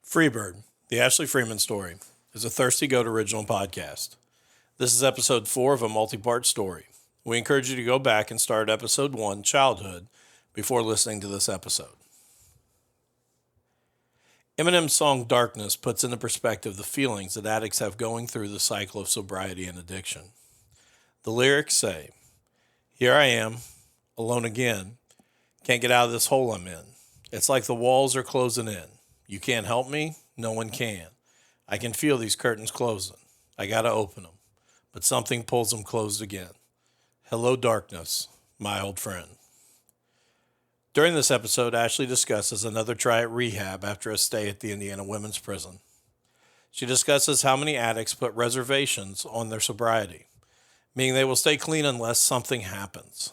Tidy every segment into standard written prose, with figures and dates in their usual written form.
Freebird, the Ashley Freeman story, is a Thirsty Goat original podcast. This is episode 4 of a multi-part story. We encourage you to go back and start episode 1, Childhood, before listening to this episode. Eminem's song Darkness puts into perspective the feelings that addicts have going through the cycle of sobriety and addiction. The lyrics say, "Here I am, alone again, can't get out of this hole I'm in. It's like the walls are closing in. You can't help me, no one can. I can feel these curtains closing. I gotta open them, but something pulls them closed again. Hello, darkness, my old friend." During this episode, Ashley discusses another try at rehab after a stay at the Indiana Women's Prison. She discusses how many addicts put reservations on their sobriety, meaning they will stay clean unless something happens.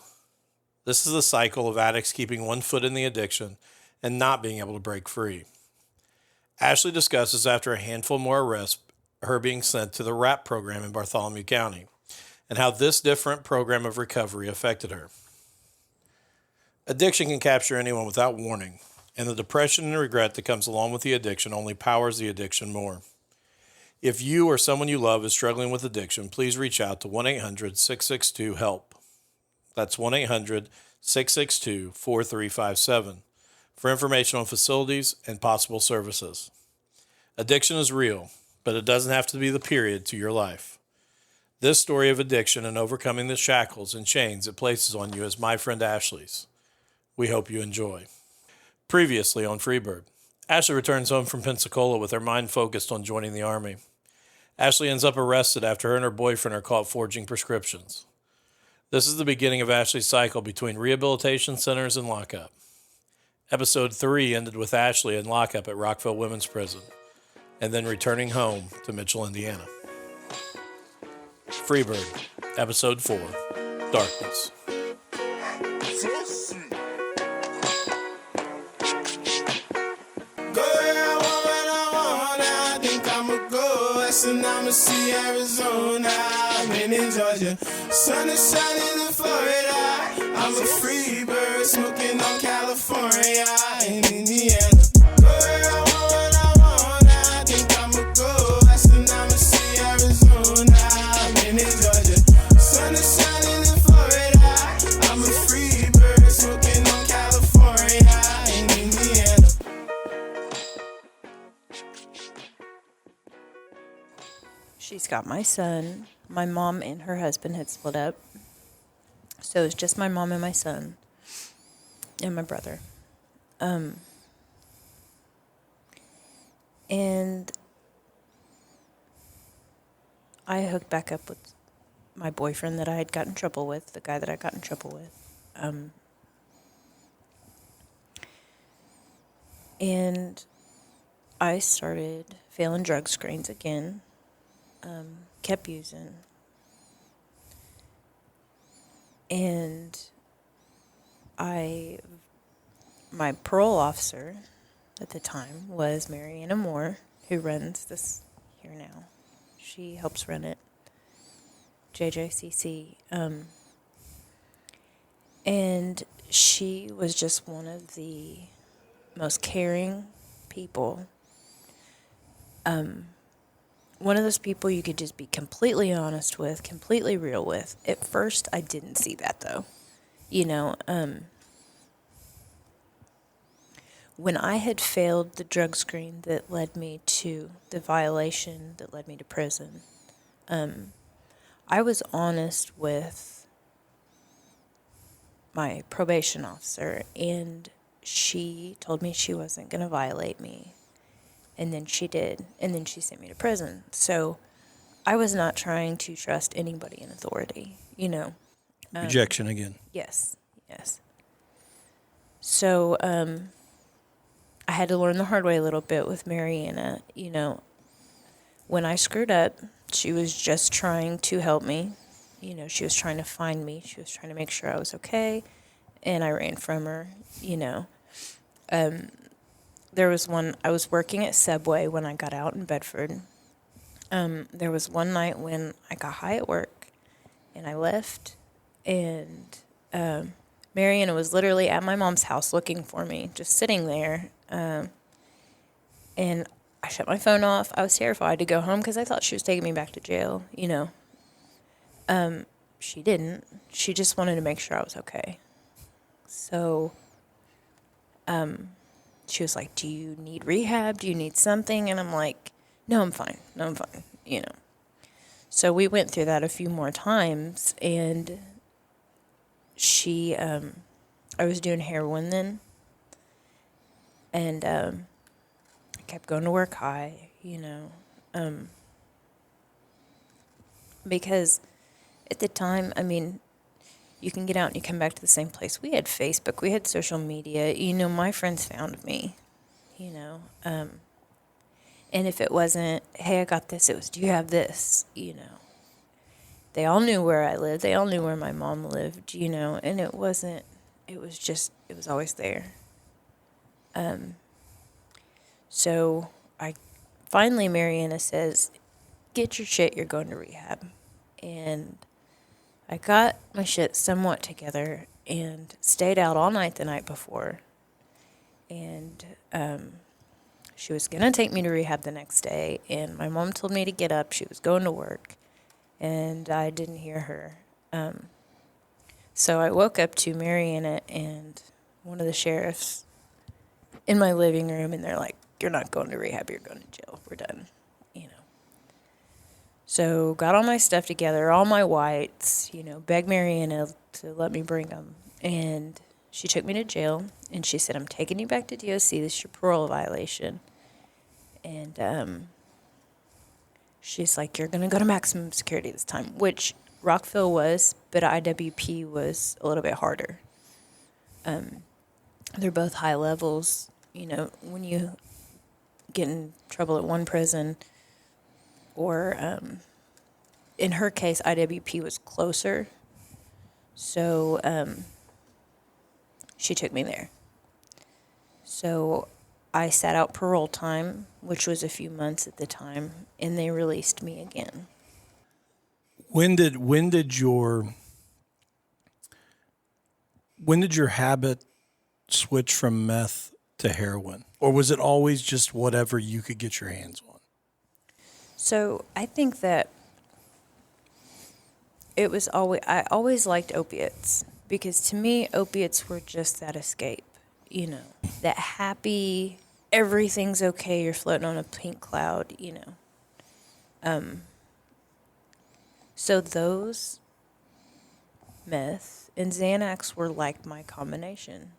This is the cycle of addicts keeping one foot in the addiction and not being able to break free. Ashley discusses after a handful more arrests, her being sent to the RAP program in Bartholomew County, and how this different program of recovery affected her. Addiction can capture anyone without warning, and the depression and regret that comes along with the addiction only powers the addiction more. If you or someone you love is struggling with addiction, please reach out to 1-800-662-HELP. That's 1-800-662-4357 for information on facilities and possible services. Addiction is real, but it doesn't have to be the period to your life. This story of addiction and overcoming the shackles and chains it places on you is my friend Ashley's. We hope you enjoy. Previously on Freebird, Ashley returns home from Pensacola with her mind focused on joining the Army. Ashley ends up arrested after her and her boyfriend are caught forging prescriptions. This is the beginning of Ashley's cycle between rehabilitation centers and lockup. Episode 3 ended with Ashley in lockup at Rockville Women's Prison, and then returning home to Mitchell, Indiana. Freebird, Episode 4, Darkness. And I'ma see Arizona, I've been in Georgia. Sun is shining in Florida. I'm a free bird smoking on California in Indiana. Go where I want when I want. I think I'ma go west and I'ma see Arizona, I've been in Georgia. Sun is shining in Florida. I'm a free bird smoking on California in Indiana. She's got my son. My mom and her husband had split up. So it's just my mom and my son and my brother. And I hooked back up with my boyfriend that I had gotten in trouble with, the guy that I got in trouble with. And I started failing drug screens again. Kept using. And my parole officer at the time was Mariana Moore, who runs this here now. She helps run it, JJCC. And she was just one of the most caring people. One of those people you could just be completely honest with, completely real with. At first, I didn't see that, though. When I had failed the drug screen that led me to the violation that led me to prison, I was honest with my probation officer, and she told me she wasn't going to violate me. And then she did, and then she sent me to prison. So I was not trying to trust anybody in authority, Rejection again. Yes. So I had to learn the hard way a little bit with Mariana. When I screwed up, she was just trying to help me. She was trying to find me. She was trying to make sure I was okay, and I ran from her, There was I was working at Subway when I got out in Bedford. There was one night when I got high at work, and I left, and Mariana was literally at my mom's house looking for me, just sitting there. And I shut my phone off. I was terrified to go home because I thought she was taking me back to jail, you know. She didn't. She just wanted to make sure I was okay. So, she was like, do you need rehab? Do you need something? And I'm like, no, I'm fine. No, I'm fine, you know. So we went through that a few more times, and I was doing heroin then, and I kept going to work high, you know, because at the time, I mean, you can get out and you come back to the same place. We had Facebook, we had social media, you know, my friends found me, you know, and if it wasn't, hey, I got this, it was, do you have this, you know. They all knew where I lived. They all knew where my mom lived, you know, and it was always there. So finally, Mariana says, get your shit, you're going to rehab. And I got my shit somewhat together and stayed out all night the night before. And she was going to take me to rehab the next day. And my mom told me to get up. She was going to work. And I didn't hear her. So I woke up to Mariana and one of the sheriffs in my living room, and they're like, you're not going to rehab, you're going to jail. We're done, you know. So got all my stuff together, all my whites, you know, begged Mariana to let me bring them. And she took me to jail, and she said, I'm taking you back to DOC. This is your parole violation. And she's like, you're going to go to maximum security this time, which Rockville was, but IWP was a little bit harder. They're both high levels. You know, when you get in trouble at one prison, or in her case, IWP was closer. So she took me there. So I sat out parole time, which was a few months at the time, and they released me again. When did your habit switch from meth to heroin? Or was it always just whatever you could get your hands on? So I think that I always liked opiates, because to me, opiates were just that escape, you know, that happy, everything's okay, you're floating on a pink cloud, you know. So those meth and Xanax were like my combination.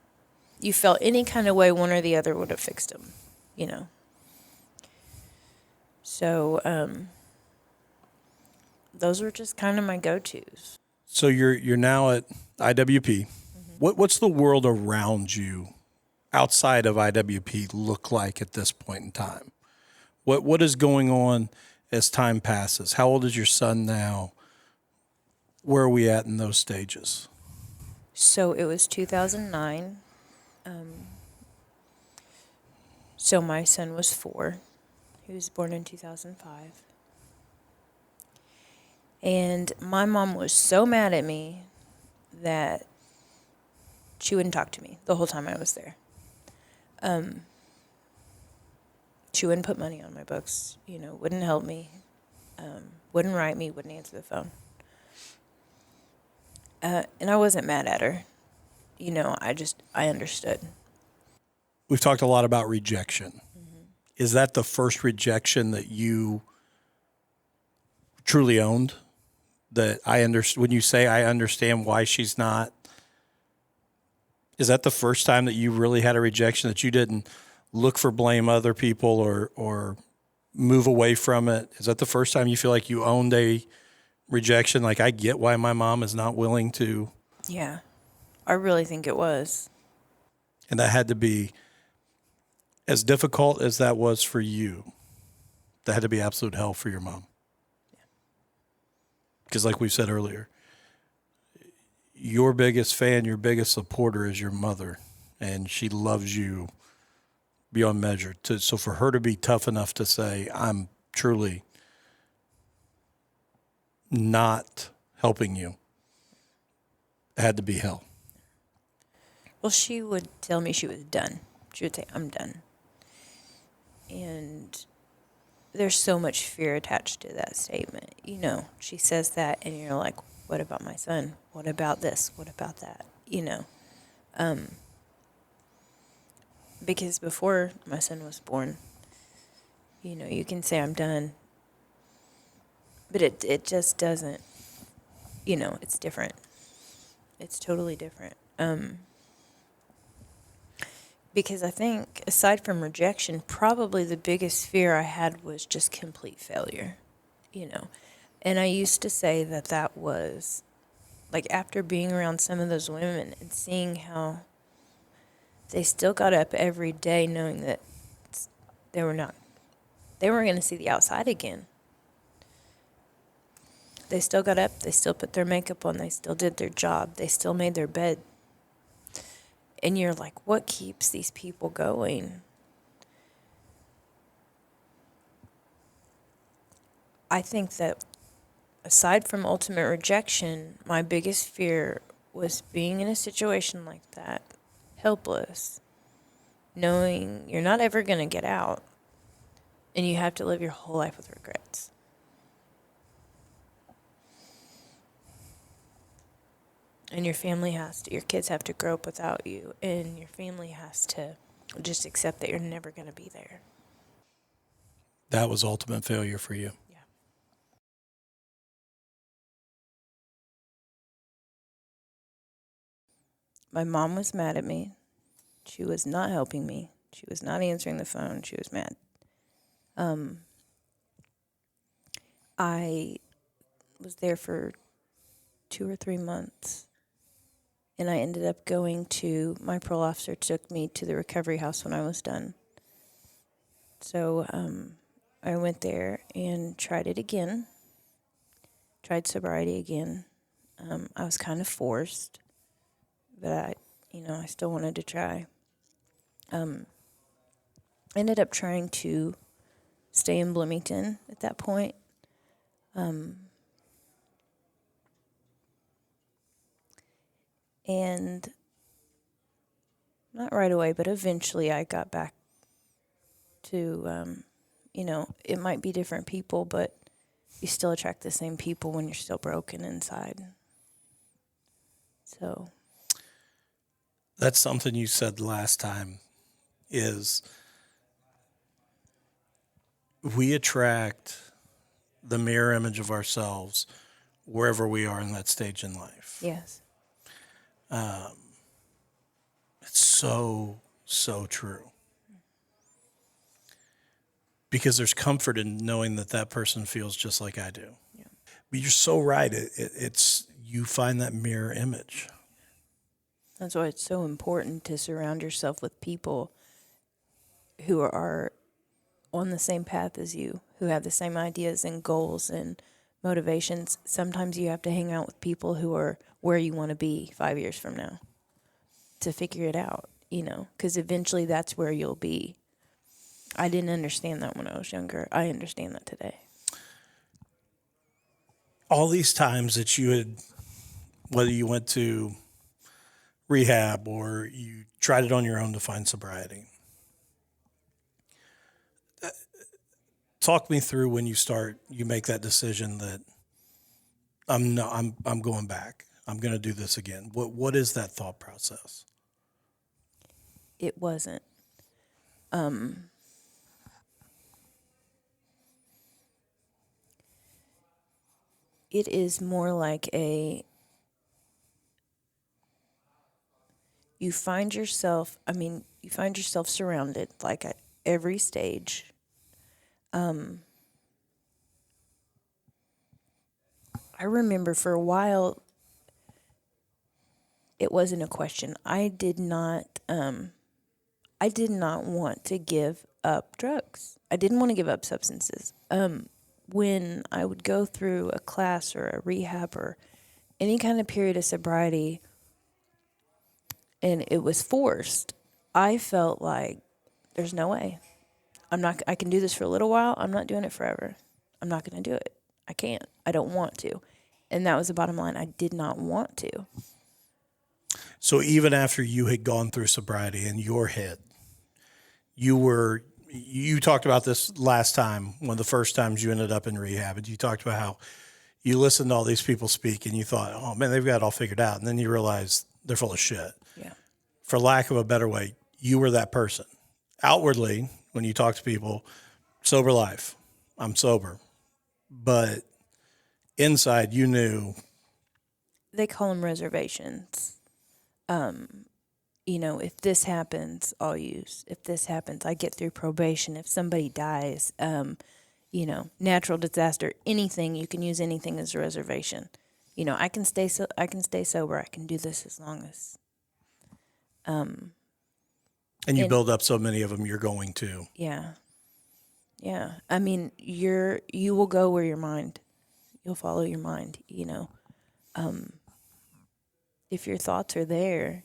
You felt any kind of way, one or the other would have fixed them, you know. So those were just kind of my go-tos. So you're now at IWP. Mm-hmm. What's the world around you outside of IWP look like at this point in time? What is going on as time passes? How old is your son now? Where are we at in those stages? So it was 2009. So my son was 4. He was born in 2005. And my mom was so mad at me that she wouldn't talk to me the whole time I was there. She wouldn't put money on my books, you know, wouldn't help me, wouldn't write me, wouldn't answer the phone. And I wasn't mad at her. You know, I understood. We've talked a lot about rejection. Mm-hmm. Is that the first rejection that you truly owned? That when you say I understand why she's not, is that the first time that you really had a rejection, that you didn't look for blame other people or move away from it? Is that the first time you feel like you owned a rejection? Like, I get why my mom is not willing to. Yeah, I really think it was. And that had to be, as difficult as that was for you, that had to be absolute hell for your mom. Because like we said earlier, your biggest fan, your biggest supporter is your mother, and she loves you beyond measure. So for her to be tough enough to say, I'm truly not helping you, it had to be hell. Well, she would tell me she was done. She would say, I'm done. And there's so much fear attached to that statement. You know, she says that, and you're like, what about my son? What about this? What about that? You know, because before my son was born, you know, you can say I'm done, but it just doesn't, you know, it's different. It's totally different. Because I think, aside from rejection, probably the biggest fear I had was just complete failure, you know. And I used to say that that was, like, after being around some of those women and seeing how they still got up every day knowing that they weren't going to see the outside again. They still got up, they still put their makeup on, they still did their job, they still made their bed. And you're like, what keeps these people going? I think that aside from ultimate rejection, my biggest fear was being in a situation like that, helpless, knowing you're not ever going to get out, and you have to live your whole life with regrets. And your kids have to grow up without you, and your family has to just accept that you're never going to be there. That was ultimate failure for you. Yeah. My mom was mad at me. She was not helping me. She was not answering the phone. She was mad. I was there for 2 or 3 months. And I ended up my parole officer took me to the recovery house when I was done. So I went there and tried it again, tried sobriety again. I was kind of forced, but I still wanted to try. Ended up trying to stay in Bloomington at that point. And not right away, but eventually I got back to, it might be different people, but you still attract the same people when you're still broken inside. So. That's something you said last time, is we attract the mirror image of ourselves wherever we are in that stage in life. Yes. It's so, so true. Because there's comfort in knowing that person feels just like I do. Yeah. But you're so right. It's you find that mirror image. That's why it's so important to surround yourself with people who are on the same path as you, who have the same ideas and goals and motivations. Sometimes you have to hang out with people who are where you want to be 5 years from now to figure it out, because eventually that's where you'll be. I didn't understand that when I was younger. I understand that today. All these times that you had, whether you went to rehab or you tried it on your own to find sobriety, talk me through when you make that decision that I'm going back. I'm going to do this again. What is that thought process? It wasn't. It is more like you find yourself surrounded, like, at every stage. I remember for a while, it wasn't a question. I did not want to give up drugs. I didn't want to give up substances. When I would go through a class or a rehab or any kind of period of sobriety, and it was forced, I felt like there's no way. I can do this for a little while. I'm not doing it forever. I'm not going to do it. I can't. I don't want to. And that was the bottom line. I did not want to. So even after you had gone through sobriety in your head, you were you talked about this last time, one of the first times you ended up in rehab, and you talked about how you listened to all these people speak and you thought, oh man, they've got it all figured out. And then you realize they're full of shit. Yeah. For lack of a better way, you were that person. Outwardly, when you talk to people, sober life, I'm sober. But inside, you knew. They call them reservations. If this happens, I'll use. If this happens, I get through probation. If somebody dies, natural disaster, anything, you can use anything as a reservation. I can stay sober. I can do this as long as. And you build up so many of them, you're going to. Yeah. Yeah. I mean, you will go where you'll follow your mind, if your thoughts are there,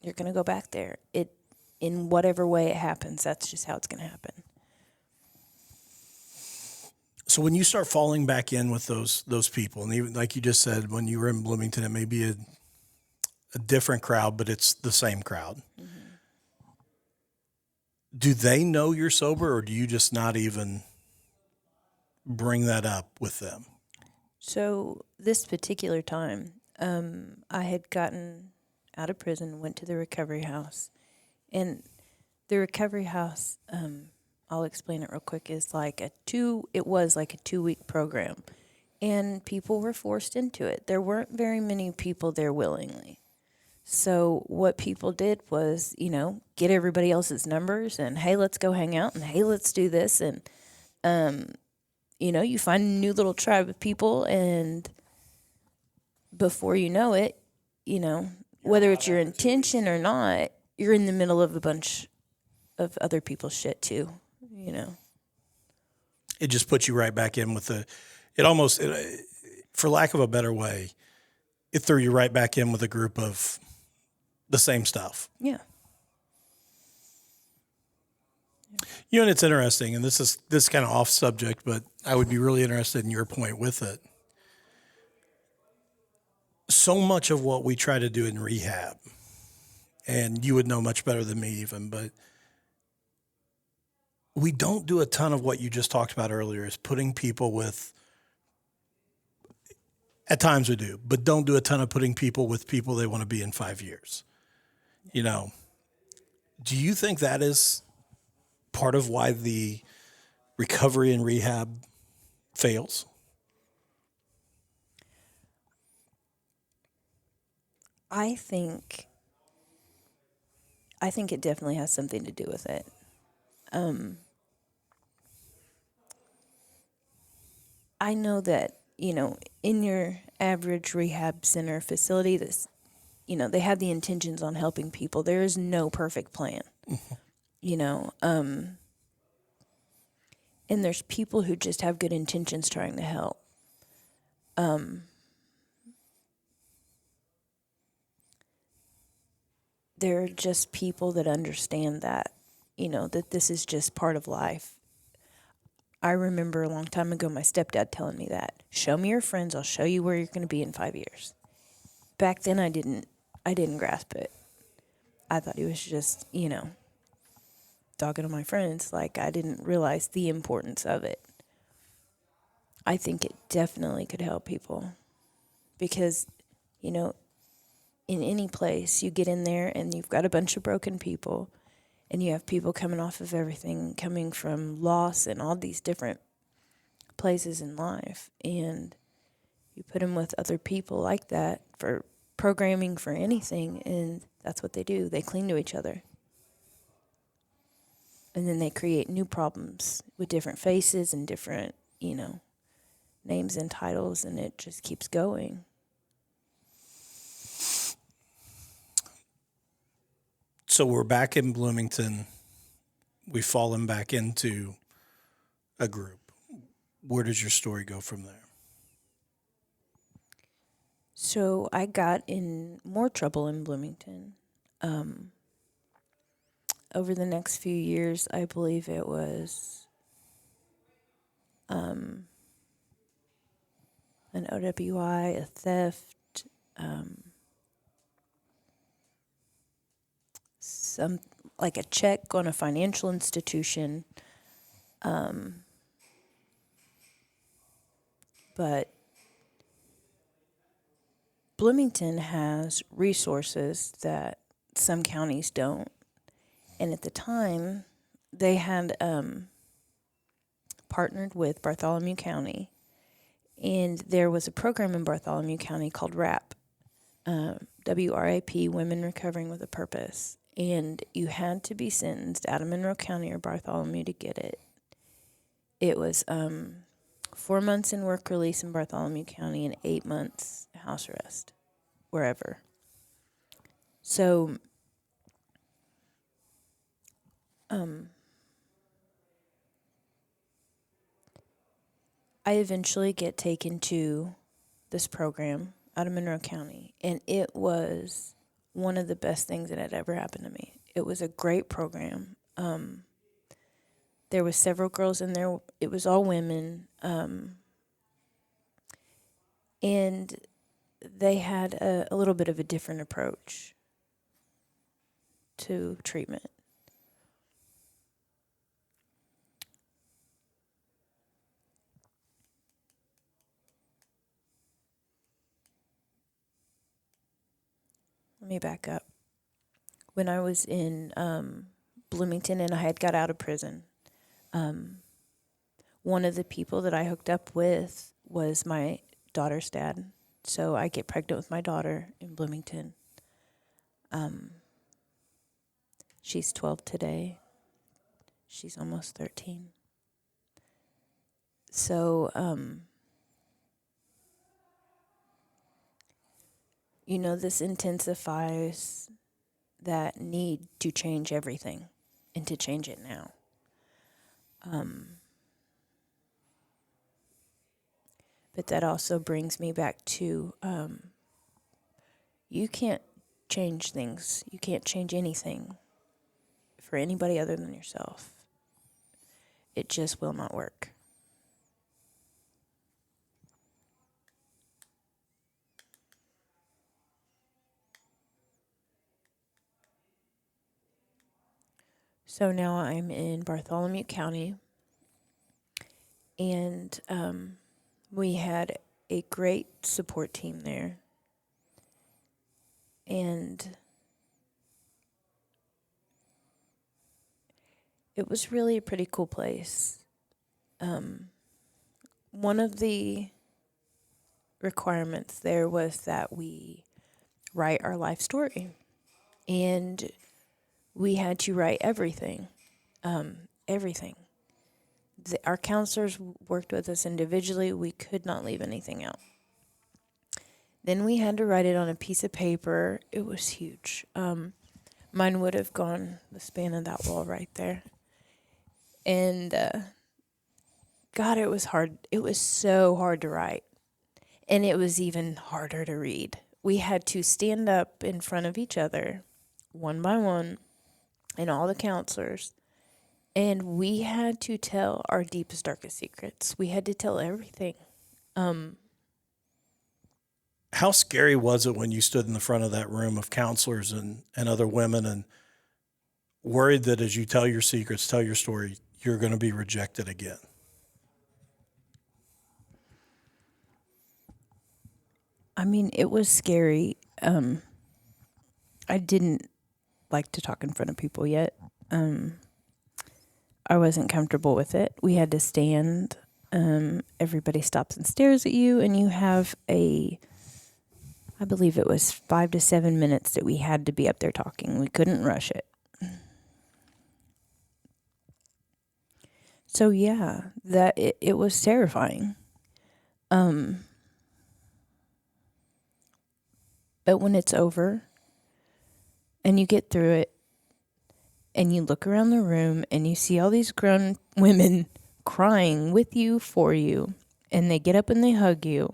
you're going to go back there. In whatever way it happens, that's just how it's going to happen. So when you start falling back in with those people, and even like you just said, when you were in Bloomington, it may be a different crowd, but it's the same crowd. Mm-hmm. Do they know you're sober, or do you just not even bring that up with them? So this particular time, I had gotten out of prison, went to the recovery house. And the recovery house, I'll explain it real quick, is like it was like a 2-week program. And people were forced into it. There weren't very many people there willingly. So what people did was, get everybody else's numbers and, hey, let's go hang out, and hey, let's do this. And, you find a new little tribe of people, and before you know it, whether it's your intention or not, you're in the middle of a bunch of other people's shit too, It just puts you right back in with for lack of a better way, it threw you right back in with a group of the same stuff. Yeah. And it's interesting, and this is kind of off subject, but I would be really interested in your point with it. So much of what we try to do in rehab, and you would know much better than me even, but we don't do a ton of what you just talked about earlier, is putting people with, at times we do, but don't do a ton of putting people with people they want to be in 5 years. Do you think that is part of why the recovery and rehab fails? I think it definitely has something to do with it. I know that, in your average rehab center facility, they have the intentions on helping people. There is no perfect plan, and there's people who just have good intentions trying to help. There are just people that understand that, that this is just part of life. I remember a long time ago my stepdad telling me that. Show me your friends, I'll show you where you're going to be in 5 years. Back then I didn't grasp it. I thought he was just, dogging on my friends. Like, I didn't realize the importance of it. I think it definitely could help people because, in any place, you get in there and you've got a bunch of broken people and you have people coming off of everything, coming from loss and all these different places in life. And you put them with other people like that for programming for anything, and that's what they do. They cling to each other. And then they create new problems with different faces and different, names and titles, and it just keeps going. So we're back in Bloomington. We've fallen back into a group. Where does your story go from there? So I got in more trouble in Bloomington. Over the next few years, I believe it was an OWI, a theft, like a check on a financial institution. But Bloomington has resources that some counties don't. And at the time, they had partnered with Bartholomew County. And there was a program in Bartholomew County called WRAP, WRAP, Women Recovering with a Purpose. And you had to be sentenced out of Monroe County or Bartholomew to get it. It was 4 months in work release in Bartholomew County and 8 months house arrest, wherever. So, I eventually get taken to this program out of Monroe County, and it was one of the best things that had ever happened to me. It was a great program. There was several girls in there. It was all women. And they had a little bit of a different approach to treatment. Let me back up. When I was in Bloomington and I had got out of prison, one of the people that I hooked up with was my daughter's dad. So I get pregnant with my daughter in Bloomington. She's 12 today. She's almost 13. So, this intensifies that need to change everything and to change it now. But that also brings me back to you can't change things. You can't change anything for anybody other than yourself. It just will not work. So now I'm in Bartholomew County, and we had a great support team there. And it was really a pretty cool place. One of the requirements there was that we write our life story. And we had to write everything. Everything. Our counselors worked with us individually. We could not leave anything out. Then we had to write it on a piece of paper. It was huge. Mine would have gone the span of that wall right there. And God, it was hard. It was so hard to write. And it was even harder to read. We had to stand up in front of each other, one by one, and all the counselors. And we had to tell our deepest, darkest secrets. We had to tell everything. How scary was it when you stood in the front of that room of counselors and other women and worried that as you tell your secrets, tell your story, you're going to be rejected again? I mean, it was scary. I didn't like to talk in front of people yet. I wasn't comfortable with it. We had to stand. Everybody stops and stares at you, and you have I believe it was 5 to 7 minutes that we had to be up there talking. We couldn't rush it. So yeah, it was terrifying. But when it's over and you get through it and you look around the room and you see all these grown women crying with you, for you, and they get up and they hug you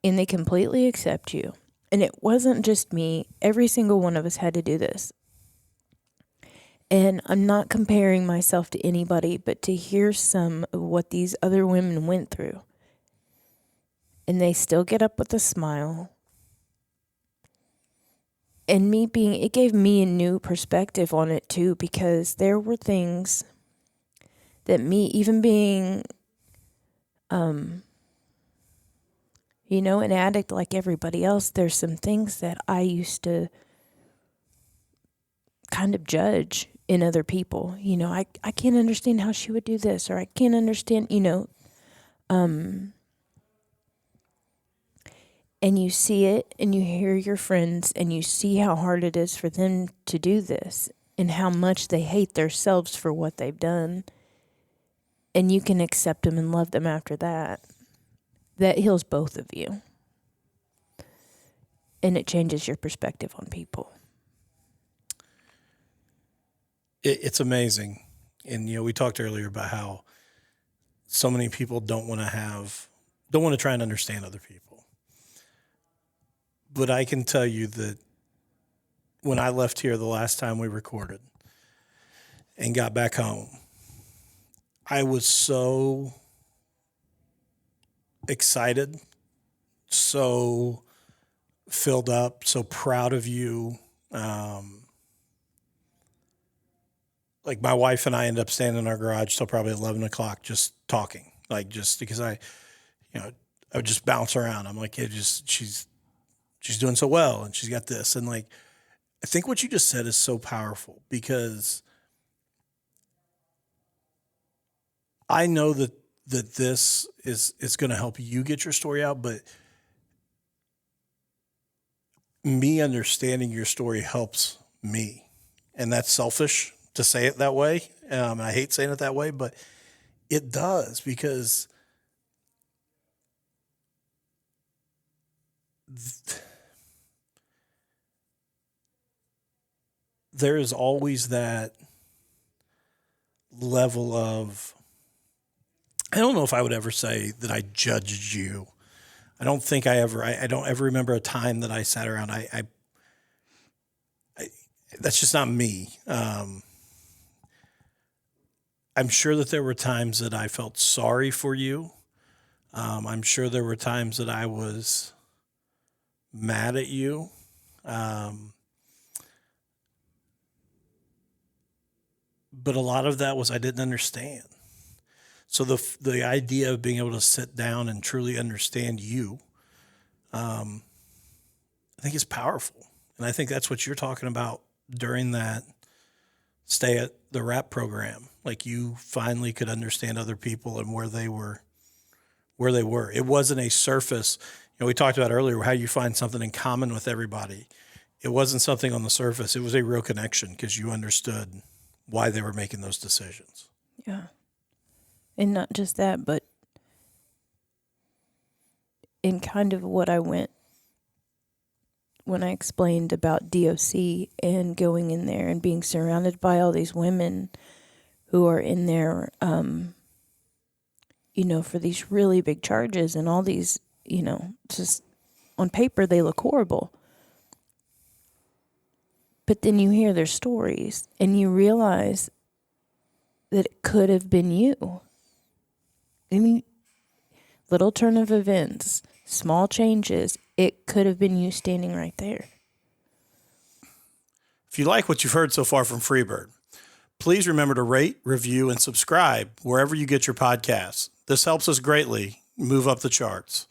and they completely accept you. And it wasn't just me. Every single one of us had to do this. And I'm not comparing myself to anybody, but to hear some of what these other women went through. And they still get up with a smile. And it gave me a new perspective on it too, because there were things that even being, an addict like everybody else, there's some things that I used to kind of judge in other people. I can't understand how she would do this, or I can't understand, and you see it and you hear your friends and you see how hard it is for them to do this and how much they hate themselves for what they've done. And you can accept them and love them after that. That heals both of you. And it changes your perspective on people. It's amazing. And, we talked earlier about how so many people don't want to try and understand other people. But I can tell you that when I left here the last time we recorded and got back home, I was so excited, so filled up, so proud of you. Like my wife and I ended up standing in our garage till probably 11 o'clock just talking, just because I would just bounce around. I'm like, she's doing so well and she's got this. And I think what you just said is so powerful, because I know that this is going to help you get your story out, but me understanding your story helps me. And that's selfish to say it that way. I hate saying it that way, but it does, because there is always that level of, I don't know if I would ever say that I judged you. I don't think I don't ever remember a time that I sat around. I that's just not me. I'm sure that there were times that I felt sorry for you. I'm sure there were times that I was mad at you. But a lot of that was I didn't understand. So the idea of being able to sit down and truly understand you, I think is powerful. And I think that's what you're talking about during that stay at the rap program. You finally could understand other people and where they were. It wasn't a surface. We talked about earlier how you find something in common with everybody. It wasn't something on the surface. It was a real connection because you understood why they were making those decisions. Yeah. And not just that, but in kind of what I went when I explained about DOC and going in there and being surrounded by all these women who are in there, for these really big charges and all these, just on paper, they look horrible. But then you hear their stories and you realize that it could have been you. I mean, little turn of events, small changes, it could have been you standing right there. If you like what you've heard so far from Freebird, please remember to rate, review, and subscribe wherever you get your podcasts. This helps us greatly move up the charts.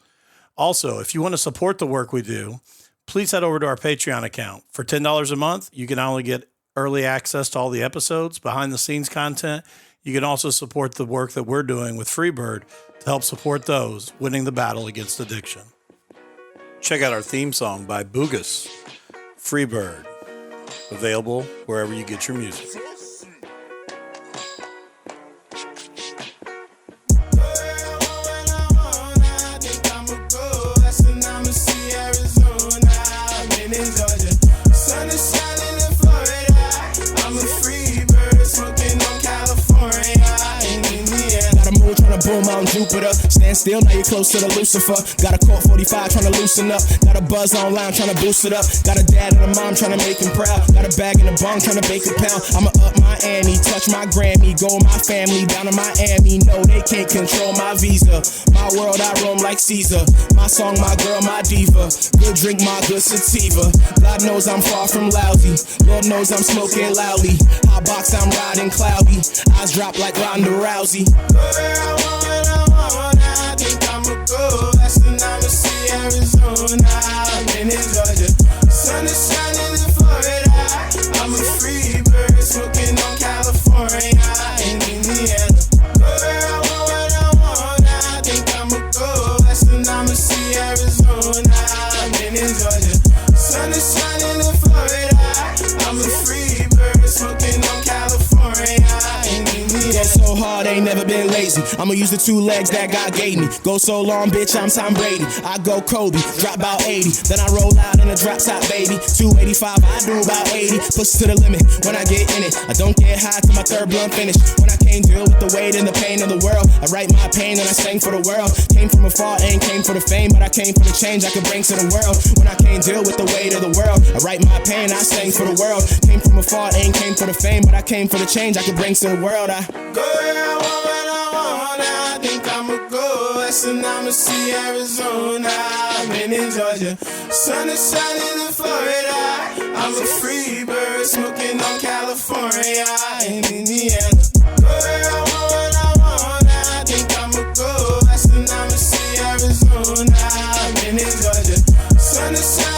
Also, if you want to support the work we do, please head over to our Patreon account. For $10 a month, you can not only get early access to all the episodes, behind-the-scenes content, you can also support the work that we're doing with Freebird to help support those winning the battle against addiction. Check out our theme song by Boogus, Freebird, available wherever you get your music. Bull Mountain Jupiter. Stand still, now you're close to the Lucifer. Got a Colt 45 trying to loosen up. Got a buzz online trying to boost it up. Got a dad and a mom trying to make him proud. Got a bag and a bong trying to bake a pound. I'ma up my ante, touch my Grammy, go my family down to Miami. No, they can't control my visa. My world, I roam like Caesar. My song, my girl, my diva. Good drink, my good sativa. God knows I'm far from lousy. Lord knows I'm smoking loudly. Hot box, I'm riding cloudy. Eyes drop like Ronda Rousey. I think I'ma go. That's when I'ma see Arizona. I've been in Georgia. Sun is shining in Florida. I'm a free bird smoking on California in Indiana. I think I'ma go. That's when I'ma see Arizona. I've been in Georgia. Sun is shining in Florida. I'm a free bird smoking on California in Indiana. Go so hard, ain't never been lazy. I'ma use the 2 legs that God gave me. Go so long, bitch, I'm Tom Brady. I go Kobe, drop about 80. Then I roll out in a drop top, baby. 285, I do about 80. Push to the limit when I get in it. I don't get high till my third blunt finish. When I can't deal with the weight and the pain of the world, I write my pain and I sing for the world. Came from afar, ain't came for the fame, but I came for the change I could bring to the world. When I can't deal with the weight of the world, I write my pain, I sing for the world. Came from afar, ain't came for the fame, but I came for the change I could bring to the world. I go where I want when I want. I think I'ma go west and I'ma see Arizona. I've been in Georgia. Sun is shining in Florida. I'm a free bird smoking on California in Indiana. Go where I want when I want. I think I'ma go west and I'ma see Arizona. I've been in Georgia. Sun is shining.